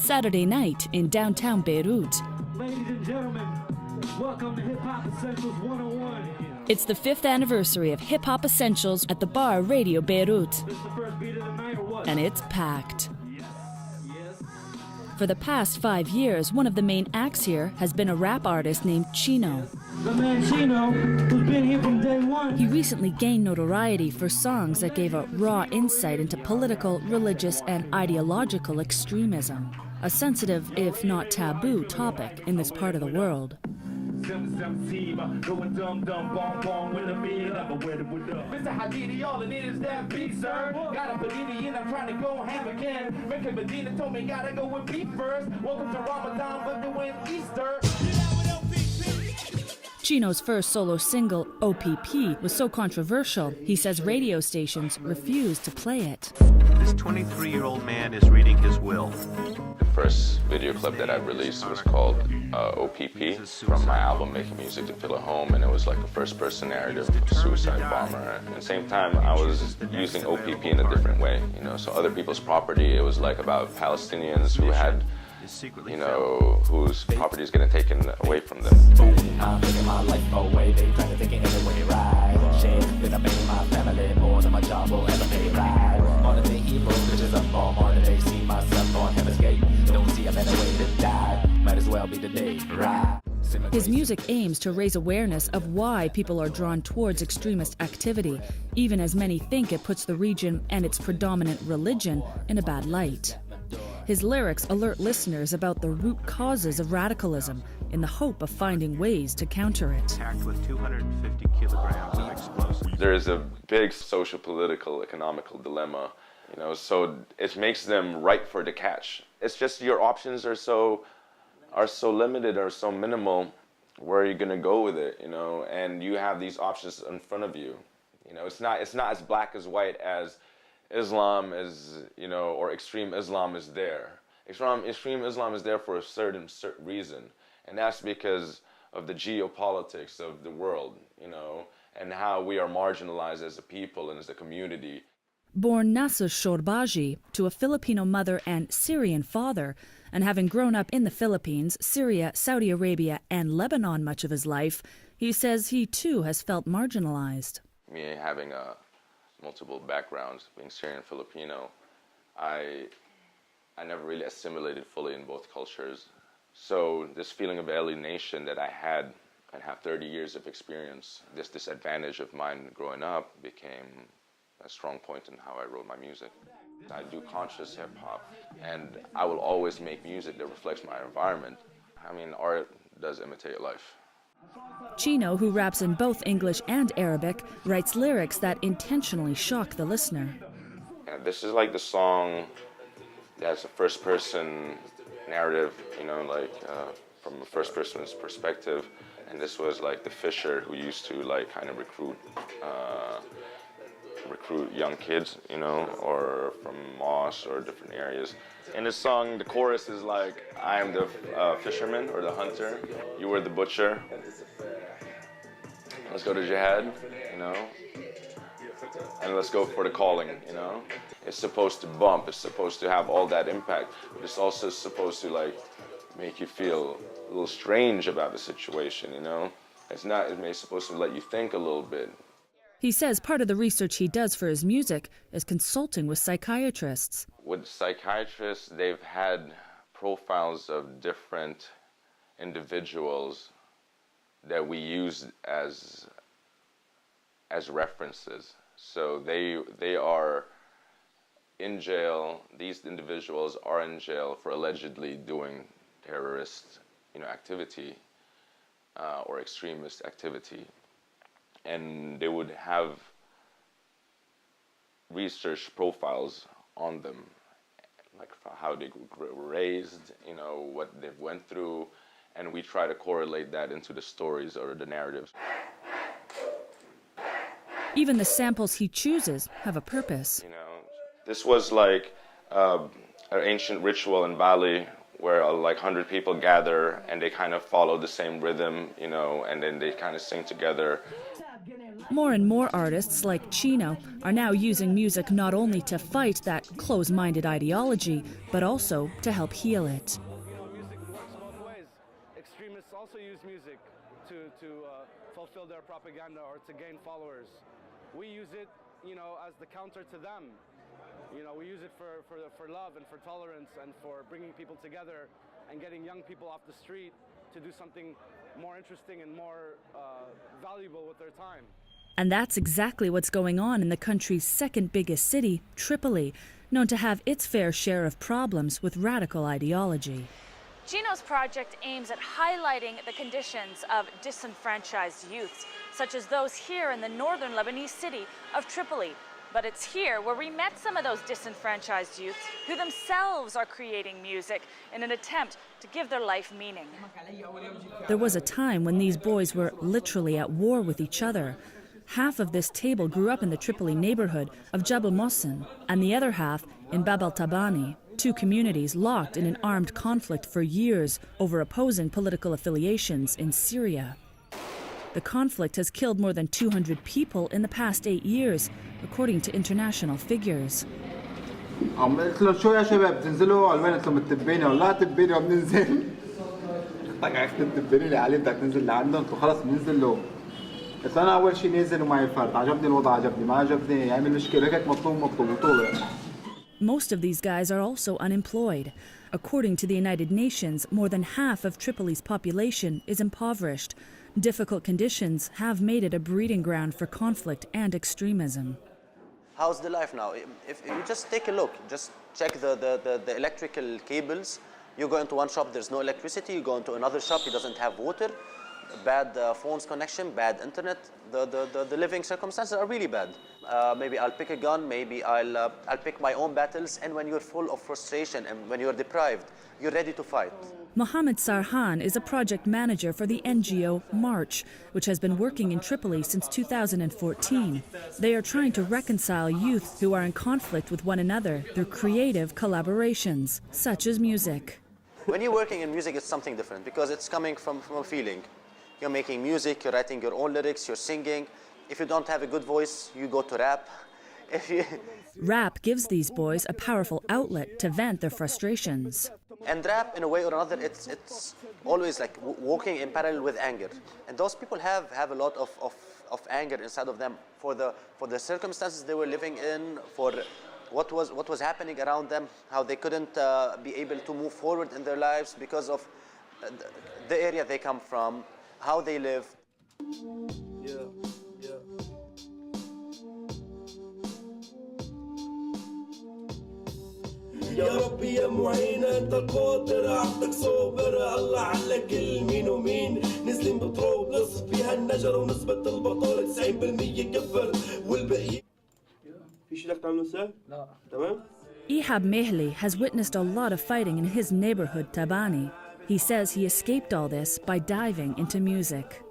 Saturday night in downtown Beirut. Ladies and gentlemen, welcome to Hip Hop Essentials 101. It's the 5th anniversary of Hip Hop Essentials at the bar Radio Beirut. This is the first beat of the night or what? And it's packed. Yes. For the past 5 years, one of the main acts here has been a rap artist named Chino. The man Chino, who's been here from day one. He recently gained notoriety for songs that gave a raw insight into political, religious, and ideological extremism. A sensitive, if not taboo, topic in this part of the world. Mr. Hadidi, all I need is that beat, sir. Got a panini and I'm trying to go ham again. Rick Medina told me gotta go with beef first. Welcome to Ramadan, but doing Easter. Chino's first solo single, OPP, was so controversial, he says radio stations refused to play it. This 23-year-old man is reading his will. The first video clip that I released was called OPP, from my album Making Music to Feel at Home, and it was like a first-person narrative of a suicide bomber. And at the same time, I was using OPP in a different way, so other people's property. It was like about Palestinians who had, whose property is getting taken away from them. I'm taking my life away, they try to take it anyway, right? Shit, that I made my family more than my job will ever pay, right? Modern day evil, bitches up all modern day, see myself on Heaven's Gate. Don't see a better way to die, might as well be the day, right? His music aims to raise awareness of why people are drawn towards extremist activity, even as many think it puts the region and its predominant religion in a bad light. His lyrics alert listeners about the root causes of radicalism in the hope of finding ways to counter it. Packed with 250 kilograms of explosives. There is a big social, political, economical dilemma, so it makes them ripe for the catch. It's just your options are so limited or so minimal. Where are you gonna go with it, And you have these options in front of you. It's not as black as white as Islam is, or extreme Islam is there. Extreme Islam is there for a certain reason, and that's because of the geopolitics of the world, and how we are marginalized as a people and as a community. Born Nasser Shorbaji to a Filipino mother and Syrian father, and having grown up in the Philippines, Syria, Saudi Arabia, and Lebanon much of his life, he says he too has felt marginalized. Me having multiple backgrounds, being Syrian Filipino, I never really assimilated fully in both cultures. So this feeling of alienation that I had and have 30 years of experience, this disadvantage of mine growing up became a strong point in how I wrote my music. I do conscious hip hop, and I will always make music that reflects my environment. Art does imitate life. Chino, who raps in both English and Arabic, writes lyrics that intentionally shock the listener. And this is like the song that's a first-person narrative, from a first person's perspective. And this was like the fisher who used to kind of recruit young kids, or from Moss or different areas. In this song, the chorus is like, I am the fisherman or the hunter, you were the butcher. Let's go to jihad, and let's go for the calling, It's supposed to bump, it's supposed to have all that impact, but it's also supposed to make you feel a little strange about the situation, It's supposed to let you think a little bit. He says part of the research he does for his music is consulting with psychiatrists. With psychiatrists, they've had profiles of different individuals that we use as references. So they are in jail. These individuals are in jail for allegedly doing terrorist, activity or extremist activity. And they would have research profiles on them, like how they were raised, what they've went through, and we try to correlate that into the stories or the narratives. Even the samples he chooses have a purpose. This was like an ancient ritual in Bali where 100 people gather and they kind of follow the same rhythm, and then they kind of sing together. More and more artists like Chino are now using music not only to fight that close-minded ideology, but also to help heal it. Music works both ways. Extremists also use music to fulfill their propaganda or to gain followers. We use it, as the counter to them. We use it for love and for tolerance and for bringing people together and getting young people off the street to do something more interesting and more valuable with their time. And that's exactly what's going on in the country's second biggest city, Tripoli, known to have its fair share of problems with radical ideology. Chino's project aims at highlighting the conditions of disenfranchised youths, such as those here in the northern Lebanese city of Tripoli. But it's here where we met some of those disenfranchised youths who themselves are creating music in an attempt to give their life meaning. There was a time when these boys were literally at war with each other. Half of this table grew up in the Tripoli neighborhood of Jabal Mohsen, and the other half in Bab al-Tabani, two communities locked in an armed conflict for years over opposing political affiliations in Syria. The conflict has killed more than 200 people in the past 8 years, according to international figures. قلت له شو يا شباب تنزلوا على وين؟ قلت لهم التبينه ولا تبينه وبننزل. طقعت التبينه اللي عليه بدك تنزل لعندهم، قلت له خلص بننزل له. قلت له انا اول شيء نازل ومعي فرد، عجبني الوضع عجبني، ما عجبني يعمل مشكله، هيك مطلوب بطوله. Most of these guys are also unemployed. According to the United Nations, more than half of Tripoli's population is impoverished. Difficult conditions have made it a breeding ground for conflict and extremism. How's the life now? If you just take a look, just check the electrical cables. You go into one shop, there's no electricity. You go into another shop, it doesn't have water. Bad phones connection, bad internet. The living circumstances are really bad. Maybe I'll pick a gun, maybe I'll pick my own battles, and when you're full of frustration and when you're deprived, you're ready to fight. Mohammed Sarhan is a project manager for the NGO March, which has been working in Tripoli since 2014. They are trying to reconcile youth who are in conflict with one another through creative collaborations, such as music. When you're working in music, it's something different because it's coming from a feeling. You're making music, you're writing your own lyrics, you're singing. If you don't have a good voice, you go to rap. Rap gives these boys a powerful outlet to vent their frustrations. And rap, in a way or another, it's always like walking in parallel with anger. And those people have a lot of anger inside of them for the circumstances they were living in, for what was happening around them, how they couldn't be able to move forward in their lives because of the area they come from, how they live. يا ربي يا معين انت القادر عبدك صابر الله على كل مين ومين نزلين بتروب نصف فيها النجر ونسبة البطالة 90% كفر والباقي في شيء بدك تعمله سهل؟ لا تمام؟ Ihab Mehli has witnessed a lot of fighting in his neighborhood Tabani. He says he escaped all this by diving into music.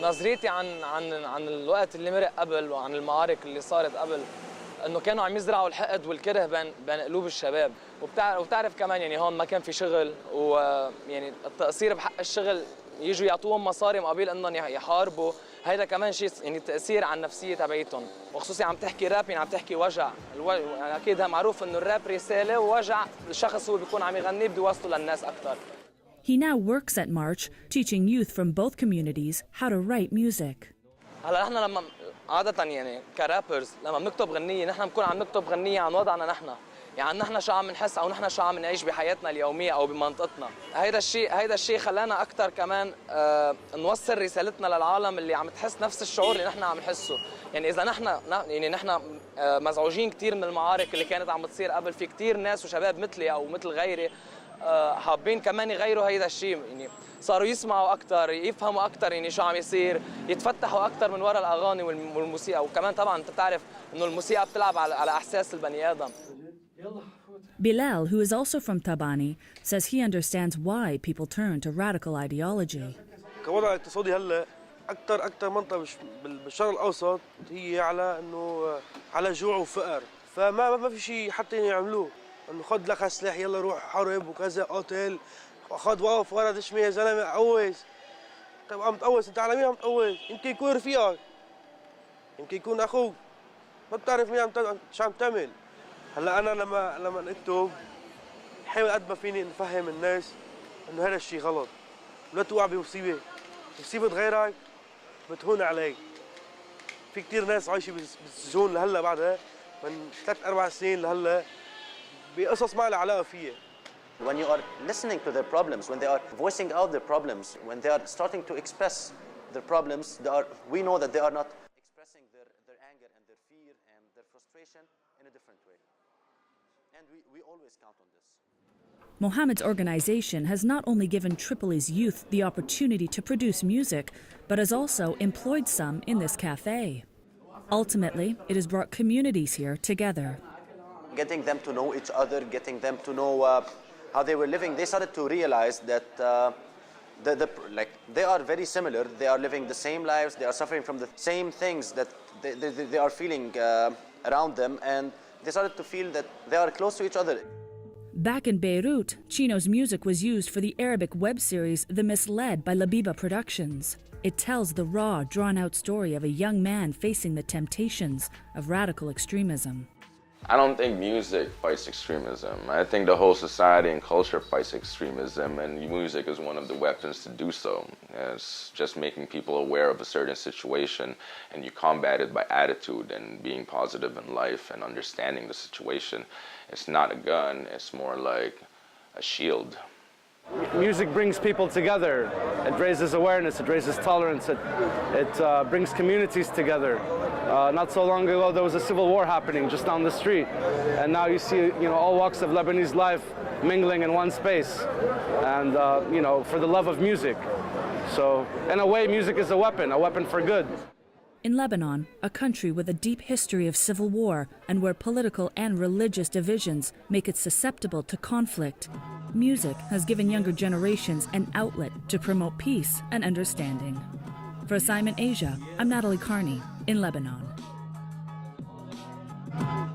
نظريتي عن الوقت اللي مرق قبل وعن المعارك اللي صارت قبل انه كانوا عم يزرعوا الحقد والكره بين قلوب الشباب وبتعرف كمان يعني هون ما كان في شغل ويعني التقصير بحق الشغل يجوا يعطوهم مصاري مقابل انهم يحاربوا هيدا كمان شيء يعني تاثير على النفسيه تبعيتهم وخصوصي عم تحكي راب يعني عم تحكي وجع يعني اكيد معروف انه الراب رساله ووجع الشخص هو بيكون عم يغني بده يوصله للناس اكثر. He now works at March, teaching youth from both communities how to write music. هلا نحن لما عادة يعني كرابرز لما بنكتب غنية نحن بنكون عم نكتب غنية عن وضعنا نحن يعني نحن شو عم نحس او نحن شو عم نعيش بحياتنا اليومية او بمنطقتنا هيدا الشيء خلانا اكثر كمان نوصل رسالتنا للعالم اللي عم تحس نفس الشعور اللي نحن عم نحسه يعني اذا نحن مزعوجين كثير من المعارك اللي كانت عم تصير قبل في كثير ناس وشباب مثلي او مثل غيري حابين كمان يغيروا هيدا الشيء يعني صاروا يسمعوا اكثر يفهموا اكثر يعني شو عم يصير يتفتحوا اكثر من وراء الاغاني والموسيقى وكمان طبعا انت بتعرف انه الموسيقى بتلعب على احساس البني ادم. Bilal, who is also from Tabani, says he understands why people turn to radical ideology. كوضع اقتصادي هلا اكثر منطقه بالشرق الاوسط هي على انه على جوع وفقر فما في شيء حتى يعملوه انه خذ لك سلاح يلا روح حارب وكذا قاتل خذ وقف ورا دشمي يا زلمه قوس طيب عم تقوس انت على مين عم تقوس يمكن يكون رفيقك يمكن يكون اخوك ما بتعرف مين شو عم تعمل. هلا انا لما اكتب حاول قد ما فيني نفهم الناس انه هذا الشيء غلط، لا توقع بمصيبه، مصيبه غيرك بتهون عليك. في كثير ناس عايشه بالسجون لهلا بعدها من 3-4 سنين لهلا بقصص ما لها علاقه فيها. When you are listening to their problems, when they are voicing out their problems, when they are starting to express their problems, we know that they are not expressing their anger and their fear and their frustration in a different way. And we always count on this. Mohammed's organization has not only given Tripoli's youth the opportunity to produce music, but has also employed some in this cafe. Ultimately, it has brought communities here together. Getting them to know each other, getting them to know how they were living, they started to realize that they are very similar. They are living the same lives. They are suffering from the same things that they are feeling around them, and they started to feel that they are close to each other. Back in Beirut, Chino's music was used for the Arabic web series The Misled by Labiba Productions. It tells the raw, drawn-out story of a young man facing the temptations of radical extremism. I don't think music fights extremism. I think the whole society and culture fights extremism, and music is one of the weapons to do so. It's just making people aware of a certain situation, and you combat it by attitude and being positive in life and understanding the situation. It's not a gun, it's more like a shield. Music brings people together. It raises awareness, it raises tolerance, it brings communities together. Not so long ago, there was a civil war happening just down the street. And now you see, all walks of Lebanese life mingling in one space. And, for the love of music. So, in a way, music is a weapon for good. In Lebanon, a country with a deep history of civil war and where political and religious divisions make it susceptible to conflict, music has given younger generations an outlet to promote peace and understanding. For Assignment Asia, I'm Natalie Carney in Lebanon.